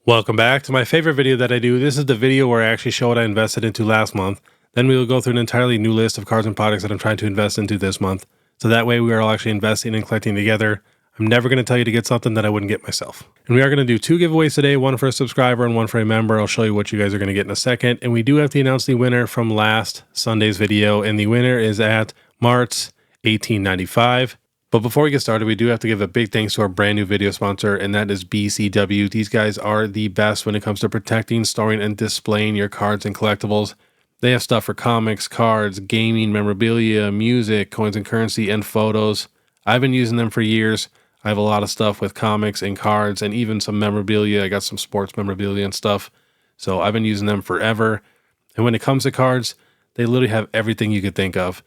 Welcome back to my favorite video that I do. This is the video where I actually show what I invested into last month. Then we will go through an entirely new list of cards and products that I'm trying to invest into this month. So that way we are all actually investing and collecting together. I'm never going to tell you to get something that I wouldn't get myself. And we are going to do two giveaways today, one for a subscriber and one for a member. I'll show you what you guys are going to get in a second. And we do have to announce the winner from last Sunday's video. And the winner is at Mart's 1895. But before we get started, we do have to give a big thanks to our brand new video sponsor, and that is BCW. These guys are the best when it comes to protecting, storing, and displaying your cards and collectibles. They have stuff for comics, cards, gaming, memorabilia, music, coins and currency, and photos. I've been using them for years. I have a lot of stuff with comics and cards and even some memorabilia. I got some sports memorabilia and stuff. So I've been using them forever. And when it comes to cards, they literally have everything you could think of.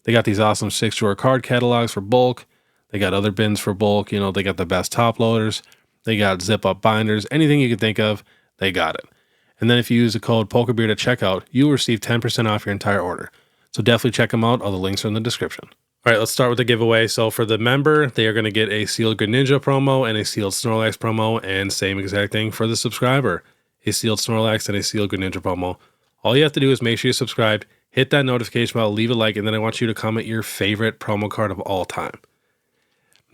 They got these awesome 6-drawer card catalogs for bulk. They got other bins for bulk. You know, they got the best top loaders. They got zip-up binders. Anything you could think of, they got it. And then if you use the code PokeBeard at checkout, you will receive 10% off your entire order. So definitely check them out. All the links are in the description. All right, let's start with the giveaway. So for the member, they are going to get a Sealed Greninja promo and a Sealed Snorlax promo, and same exact thing for the subscriber. A Sealed Snorlax and a Sealed Greninja promo. All you have to do is make sure you're subscribed, hit that notification bell, leave a like, and then I want you to comment your favorite promo card of all time.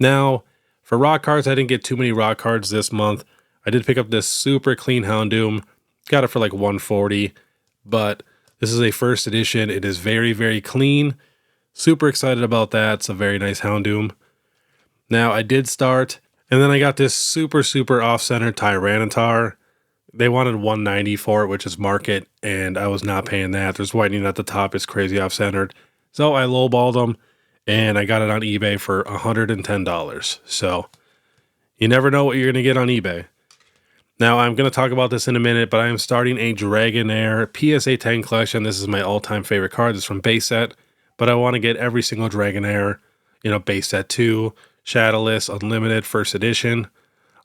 Now, for rock cards, I didn't get too many rock cards this month. I did pick up this super clean Houndoom. Got it for like $140, but this is a first edition. It is very, very clean. Super excited about that. It's a very nice Houndoom. Now, I did start, and then I got this super, super off-center Tyranitar. They wanted $190 for it, which is market, and I was not paying that. There's whitening at the top. It's crazy off-centered. So I lowballed them, and I got it on eBay for $110. So you never know what you're going to get on eBay. Now, I'm going to talk about this in a minute, but I am starting a Dragonair PSA 10 collection. This is my all-time favorite card. It's from base set, but I want to get every single Dragonair, you know, base set 2, Shadowless, Unlimited, first edition.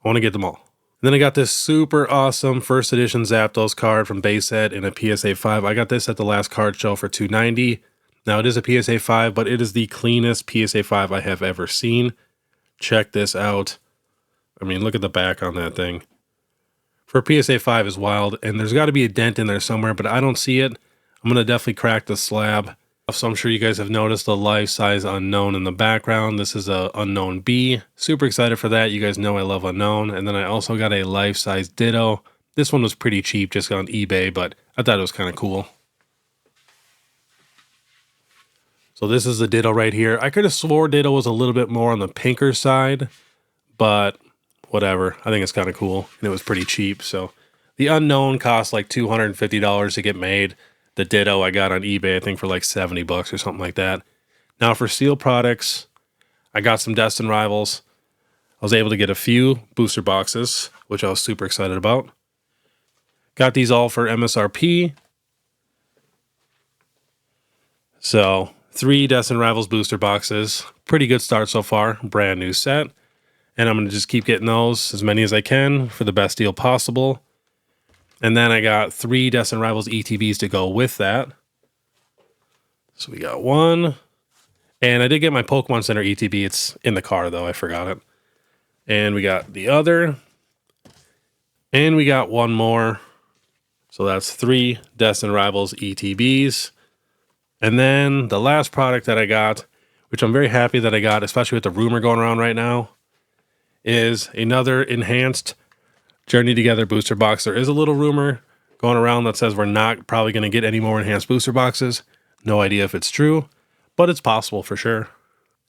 I want to get them all. Then I got this super awesome first edition Zapdos card from base set in a PSA 5. I got this at the last card show for $290. Now it is a PSA 5, but it is the cleanest PSA 5 I have ever seen. Check this out. I mean, look at the back on that thing. For a PSA 5 is wild, and there's got to be a dent in there somewhere, but I don't see it. I'm going to definitely crack the slab. So I'm sure you guys have noticed the life-size Unknown in the background. This is a Unknown B. Super excited for that. You guys know I love Unknown. And then I also got a life-size Ditto. This one was pretty cheap just on eBay, but I thought it was kind of cool. So this is the Ditto right here. I could have swore Ditto was a little bit more on the pinker side, but whatever. I think it's kind of cool, and it was pretty cheap. So the Unknown cost like $250 to get made. The Ditto I got on eBay, I think for like $70 or something like that. Now for sealed products, I got some Destined Rivals. I was able to get a few booster boxes, which I was super excited about. Got these all for MSRP. So 3 Destined Rivals booster boxes. Pretty good start so far. Brand new set. And I'm going to just keep getting those, as many as I can, for the best deal possible. And then I got 3 Destined Rivals ETBs to go with that. So we got one. And I did get my Pokemon Center ETB. It's in the car, though. I forgot it. And we got the other. And we got one more. So that's 3 Destined Rivals ETBs. And then the last product that I got, which I'm very happy that I got, especially with the rumor going around right now, is another enhanced Journey Together booster box. There is a little rumor going around that says we're not probably going to get any more enhanced booster boxes. No idea if it's true, but it's possible for sure.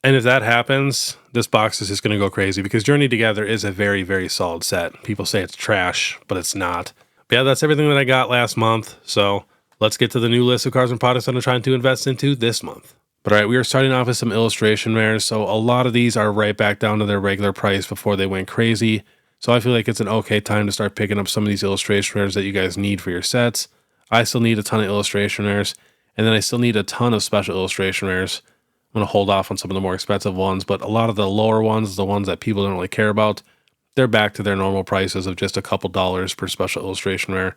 And if that happens, this box is just going to go crazy because Journey Together is a very, very solid set. People say it's trash, but it's not. But yeah, that's everything that I got last month. So let's get to the new list of cards and products that I'm trying to invest into this month. But all right, we are starting off with some illustration rares. So a lot of these are right back down to their regular price before they went crazy. So I feel like it's an okay time to start picking up some of these illustration rares that you guys need for your sets. I still need a ton of illustration rares, and then I still need a ton of special illustration rares. I'm going to hold off on some of the more expensive ones, but a lot of the lower ones, the ones that people don't really care about, they're back to their normal prices of just a couple dollars per special illustration rare.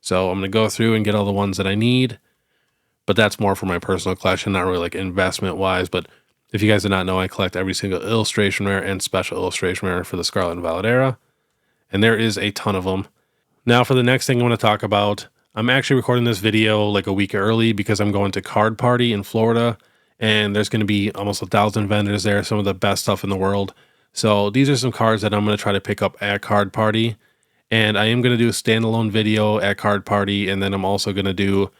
So I'm going to go through and get all the ones that I need, but that's more for my personal collection, not really like investment-wise, but if you guys did not know, I collect every single illustration rare and special illustration rare for the Scarlet and Violet era. and there is a ton of them. Now for the next thing I want to talk about, I'm actually recording this video like a week early because I'm going to Card Party in Florida, and there's going to be almost 1,000 vendors there, some of the best stuff in the world. So these are some cards that I'm going to try to pick up at Card Party, and I am going to do a standalone video at Card Party, and then I'm also going to do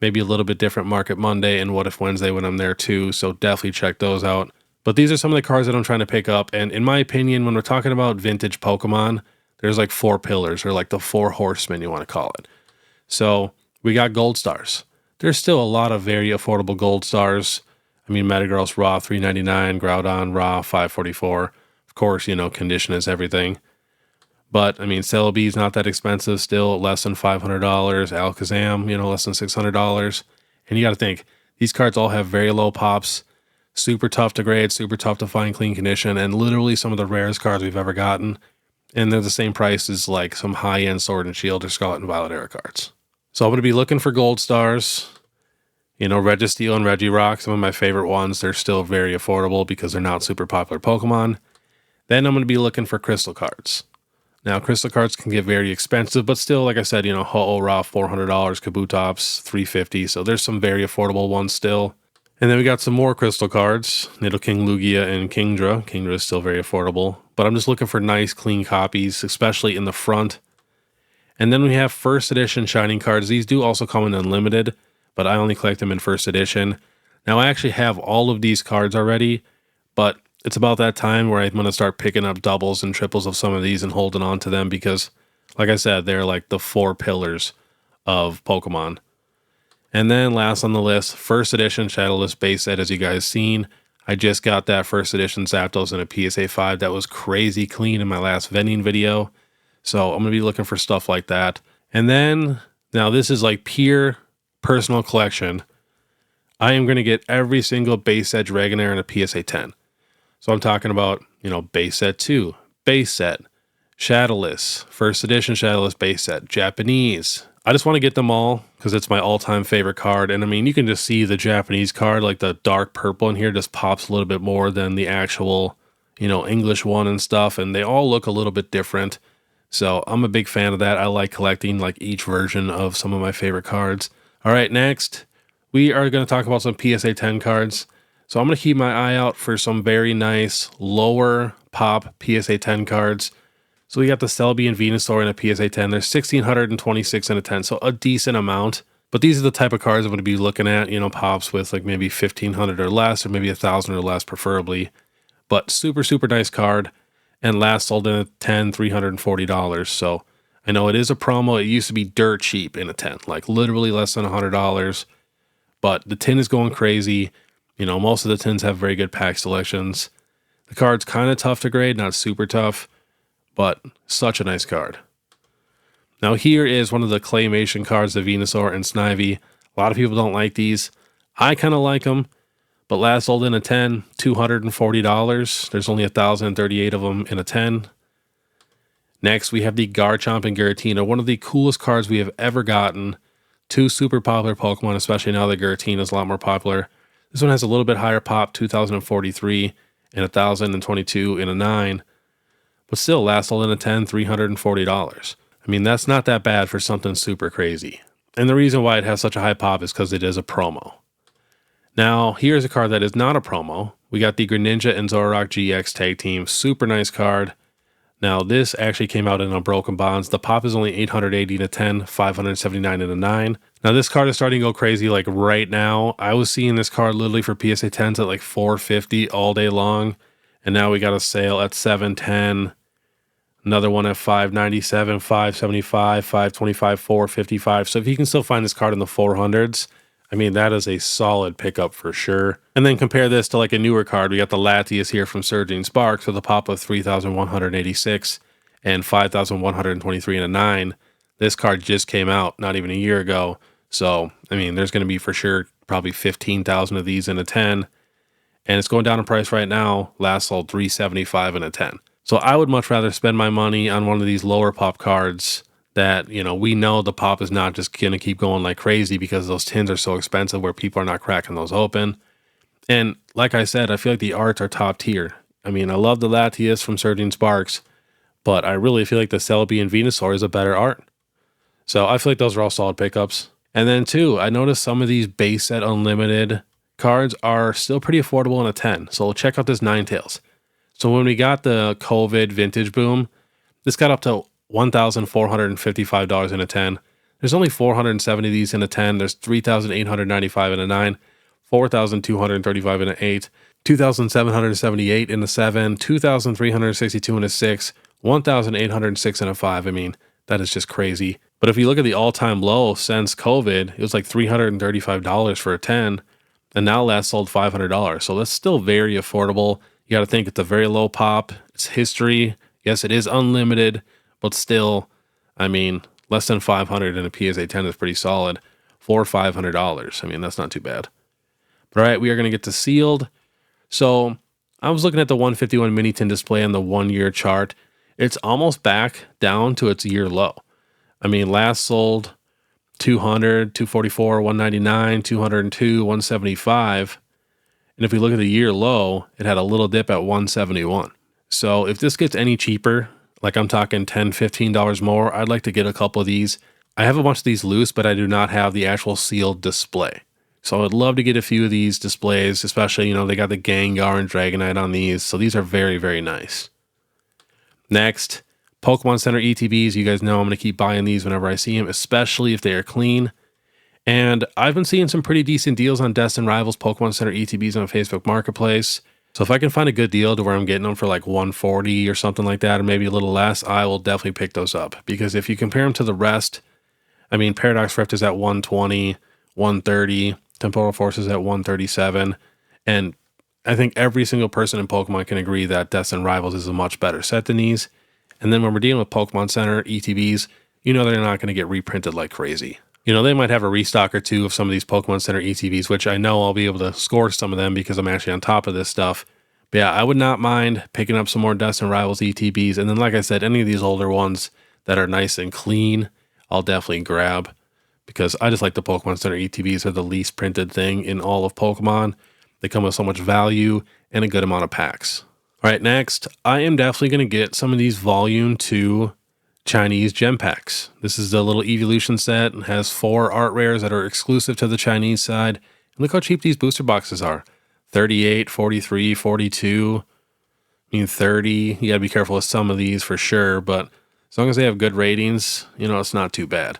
maybe a little bit different Market Monday and What If Wednesday when I'm there too, so definitely check those out. But these are some of the cards that I'm trying to pick up, and in my opinion, when we're talking about vintage Pokemon, there's like 4 pillars, or like the 4 horsemen you want to call it. So we got Gold Stars. There's still a lot of very affordable Gold Stars. I mean, Metagross raw $3.99, Groudon raw $5.44. Of course, you know, condition is everything. But I mean, Celebi's not that expensive, still less than $500. Alakazam, you know, less than $600. And you got to think, these cards all have very low pops, super tough to grade, super tough to find clean condition, and literally some of the rarest cards we've ever gotten. And they're the same price as like some high-end Sword and Shield or Scarlet and Violet era cards. So I'm going to be looking for Gold Stars. You know, Registeel and Regirock, some of my favorite ones. They're still very affordable because they're not super popular Pokemon. Then I'm going to be looking for Crystal cards. Now, Crystal cards can get very expensive, but still, like I said, you know, Ho-Oh raw $400, Kabutops $350. So there's some very affordable ones still. And then we got some more Crystal cards, Nidoking, Lugia, and Kingdra. Kingdra is still very affordable, but I'm just looking for nice, clean copies, especially in the front. And then we have first edition Shining cards. These do also come in unlimited, but I only collect them in first edition. Now, I actually have all of these cards already, but it's about that time where I'm going to start picking up doubles and triples of some of these and holding on to them because, like I said, they're like the 4 pillars of Pokemon. And then last on the list, first edition Shadowless base set, as you guys seen. I just got that first edition Zapdos in a PSA 5 that was crazy clean in my last vending video. So I'm going to be looking for stuff like that. And then, now this is like pure personal collection. I am going to get every single base set Dragonair in a PSA 10. So I'm talking about, you know, base set 2, base set, Shadowless, first edition Shadowless base set, Japanese. I just want to get them all because it's my all-time favorite card. And I mean, you can just see the Japanese card, like the dark purple in here just pops a little bit more than the actual, you know, English one and stuff. And they all look a little bit different. So I'm a big fan of that. I like collecting like each version of some of my favorite cards. All right, next, we are going to talk about some PSA 10 cards. So I'm going to keep my eye out for some very nice lower pop PSA 10 cards. So we got the Celebi and Venusaur in a PSA 10. There's 1,626 in a 10, so a decent amount. But these are the type of cards I'm going to be looking at, you know, pops with like maybe 1,500 or less, or maybe 1,000 or less preferably. But super, super nice card. And last sold in a 10, $340. So I know it is a promo. It used to be dirt cheap in a 10, like literally less than $100. But the tin is going crazy. You know, most of the tins have very good pack selections. The card's kind of tough to grade, not super tough, but such a nice card. Now here is one of the claymation cards, the Venusaur and Snivy. A lot of people don't like these. I kind of like them, but last sold in a 10, $240. There's only 1,038 of them in a 10. Next, we have the Garchomp and Giratina, one of the coolest cards we have ever gotten. 2 super popular Pokemon, especially now that Giratina is a lot more popular. This one has a little bit higher pop, 2,043 and 1,022 in a 9. But still, last sold in a 10, $340. I mean, that's not that bad for something super crazy. And the reason why it has such a high pop is because it is a promo. Now, here's a card that is not a promo. We got the Greninja and Zoroark GX Tag Team. Super nice card. Now, this actually came out in Unbroken Bonds. The pop is only 880 in a 10, 579 in a 9. Now, this card is starting to go crazy like right now. I was seeing this card literally for PSA 10s at like $450 all day long. And now we got a sale at $710. Another one at $597, $575, $525, $455. So if you can still find this card in the 400s, I mean, that is a solid pickup for sure. And then compare this to like a newer card. We got the Latias here from Surging Sparks with a pop of 3,186 and 5,123 in a 9. This card just came out not even a year ago. So, I mean, there's going to be for sure probably 15,000 of these in a 10. And it's going down in price right now. Last sold $375 in a 10. So I would much rather spend my money on one of these lower pop cards that, you know, we know the pop is not just going to keep going like crazy because those tins are so expensive where people are not cracking those open. And like I said, I feel like the arts are top tier. I mean, I love the Latias from Surging Sparks, but I really feel like the Celebi and Venusaur is a better art. So I feel like those are all solid pickups. And then too, I noticed some of these base set unlimited cards are still pretty affordable in a 10. So check out this Ninetales. So when we got the COVID vintage boom, this got up to $1,455 in a 10. There's only 470 of these in a 10. There's 3,895 in a 9, 4,235 in an 8, 2,778 in a 7, 2,362 in a 6, 1,806 in a 5. I mean, that is just crazy. But if you look at the all-time low since COVID, it was like $335 for a 10, and now last sold $500. So that's still very affordable. You got to think it's a very low pop. It's history. Yes, it is unlimited, but still, I mean, less than $500 in a PSA 10 is pretty solid. For $500. I mean, that's not too bad. But all right, we are going to get to sealed. So I was looking at the 151 mini tin display on the 1 year chart. It's almost back down to its year low. I mean, last sold 200, 244, 199, 202, 175. And if we look at the year low, it had a little dip at 171. So if this gets any cheaper, like I'm talking $10, $15 more, I'd like to get a couple of these. I have a bunch of these loose, but I do not have the actual sealed display. So I would love to get a few of these displays, especially, you know, they got the Gengar and Dragonite on these. So these are very, very nice. Next, Pokemon Center ETBs. You guys know I'm going to keep buying these whenever I see them, especially if they are clean. And I've been seeing some pretty decent deals on Destin Rivals Pokemon Center ETBs on Facebook Marketplace. So if I can find a good deal to where I'm getting them for like 140 or something like that, or maybe a little less, I will definitely pick those up. Because if you compare them to the rest, I mean, Paradox Rift is at 120, 130, Temporal Force is at 137, and I think every single person in Pokemon can agree that Destin Rivals is a much better set than these. And then when we're dealing with Pokemon Center ETBs, you know they're not going to get reprinted like crazy. You know, they might have a restock or two of some of these Pokemon Center ETBs, which I know I'll be able to score some of them because I'm actually on top of this stuff. But yeah, I would not mind picking up some more Destin Rivals ETBs. And then, like I said, any of these older ones that are nice and clean, I'll definitely grab. Because I just like the Pokemon Center ETBs are the least printed thing in all of Pokemon. They come with so much value and a good amount of packs. All right, next, I am definitely going to get some of these Volume 2 Chinese gem packs. This is the little evolution set and has 4 art rares that are exclusive to the Chinese side. And look how cheap these booster boxes are. 38, 43, 42, I mean 30. You gotta be careful with some of these for sure, but as long as they have good ratings, you know, it's not too bad.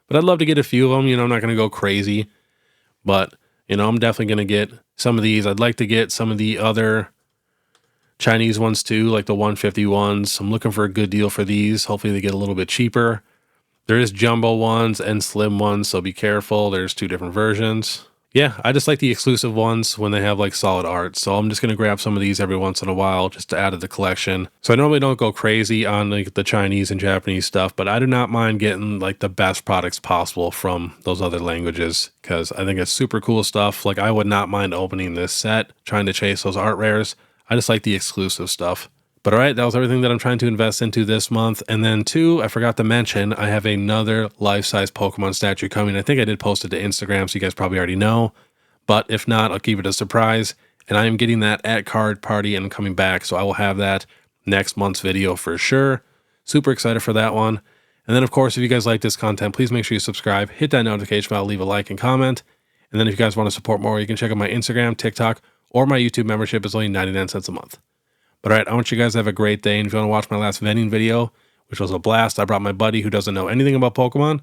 But I'd love to get a few of them. You know, I'm not gonna go crazy, but you know, I'm definitely gonna get some of these. I'd like to get some of the other Chinese ones too, like the 150 ones. I'm looking for a good deal for these. Hopefully they get a little bit cheaper. There is jumbo ones and slim ones, so be careful. There's 2 different versions. Yeah, I just like the exclusive ones when they have like solid art. So I'm just going to grab some of these every once in a while just to add to the collection. So I normally don't go crazy on like the Chinese and Japanese stuff, but I do not mind getting like the best products possible from those other languages because I think it's super cool stuff. Like I would not mind opening this set, trying to chase those art rares. I just like the exclusive stuff. But all right, that was everything that I'm trying to invest into this month. And then 2, I forgot to mention, I have another life-size Pokemon statue coming. I think I did post it to Instagram, so you guys probably already know. But if not, I'll keep it a surprise. And I am getting that at Card Party and coming back, so I will have that next month's video for sure. Super excited for that one. And then, of course, if you guys like this content, please make sure you subscribe, hit that notification bell, leave a like and comment. And then if you guys want to support more, you can check out my Instagram, TikTok, or my YouTube membership. Is only 99 cents a month. But all right, I want you guys to have a great day. And if you want to watch my last vending video, which was a blast, I brought my buddy who doesn't know anything about Pokemon,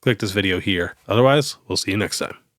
click this video here. Otherwise, we'll see you next time.